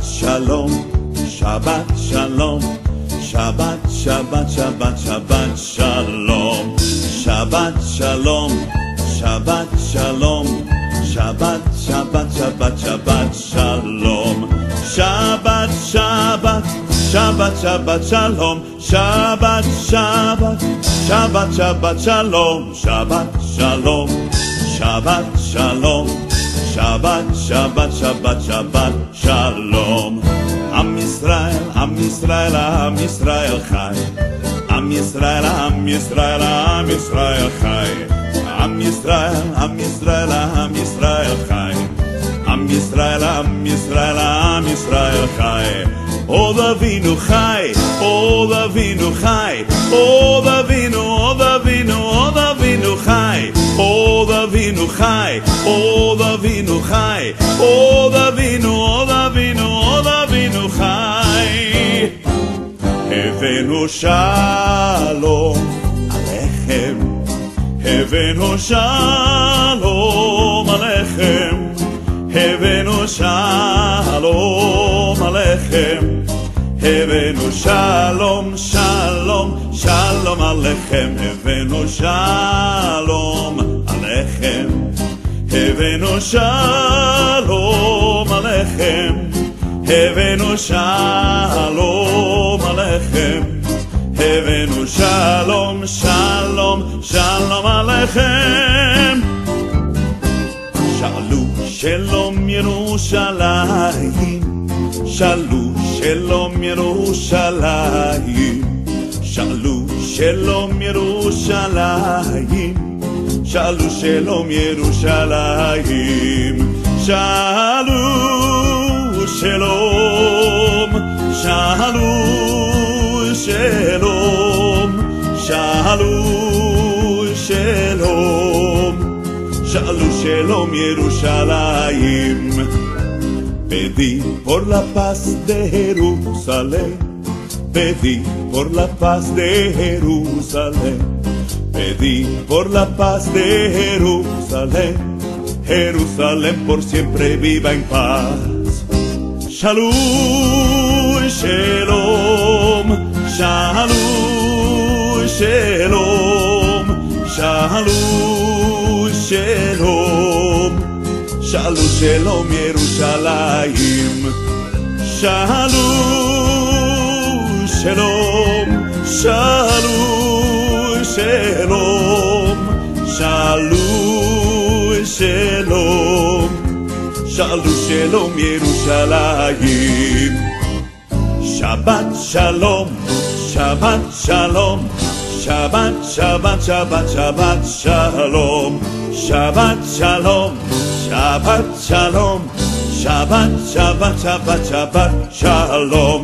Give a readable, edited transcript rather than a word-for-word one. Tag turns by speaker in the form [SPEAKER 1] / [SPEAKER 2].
[SPEAKER 1] שלום, שבת שלום, שבת שבת שבת שבת שלום, שבת שלום, שבת שלום, שבת שבת שבת שבת שלום, שבת שבת שבת שבת שלום, שבת שבת שבת שבת שלום, שבת שלום, שבת שלום, שבת שבת שבת שבת שלום. עם ישראל, עם ישראל, עם ישראל חי, עם ישראל, עם ישראל, עם ישראל חי, עם ישראל, עם ישראל, עם ישראל חי, עם ישראל, עם ישראל, עם ישראל חי. עוד אבינו חי, עוד אבינו חי, עוד אבינו, עוד אבינו, עוד אבינו חי, עוד אבינו חי, עוד אבינו חי, עוד אבינו, עוד אבינו, עוד אבינו חי. הבאנו שלום עליכם, הבאנו שלום עליכם, הבאנו שלום עליכם, הבאנו שלום, שלום, שלום עליכם, הבאנו שלום עליכם, הבאנו שלום עליכם, הבאנו שלום עליכם, הבאנו שלום, שלום, שלום עליכם. שאלו שלום ירושלים, שאלו שלום ירושלים, שאלו שלום ירושלים, שאלו שלום ירושלים, שאלו שלום, שאלו שלום, שאלו שלום, שאלו שלום ירושלים. Pedí por la paz de Jerusalén, pedí por la paz de Jerusalén, pedí por la paz de Jerusalén, Jerusalén por siempre viva en paz. Shalom, shalom, shalom, shalom, shalom, shalom, shalom, shalom ירושלים, shalom, shalom, shalom, shalom, shalom, shalom, shalom, shalom ירושלים. Shabbat shalom, Shabbat shalom, Shabbat Shabbat Shabbat Shabbat shalom, Shabbat shalom, Shabbat shalom, Shabbat Shabbat Shabbat Shabbat shalom.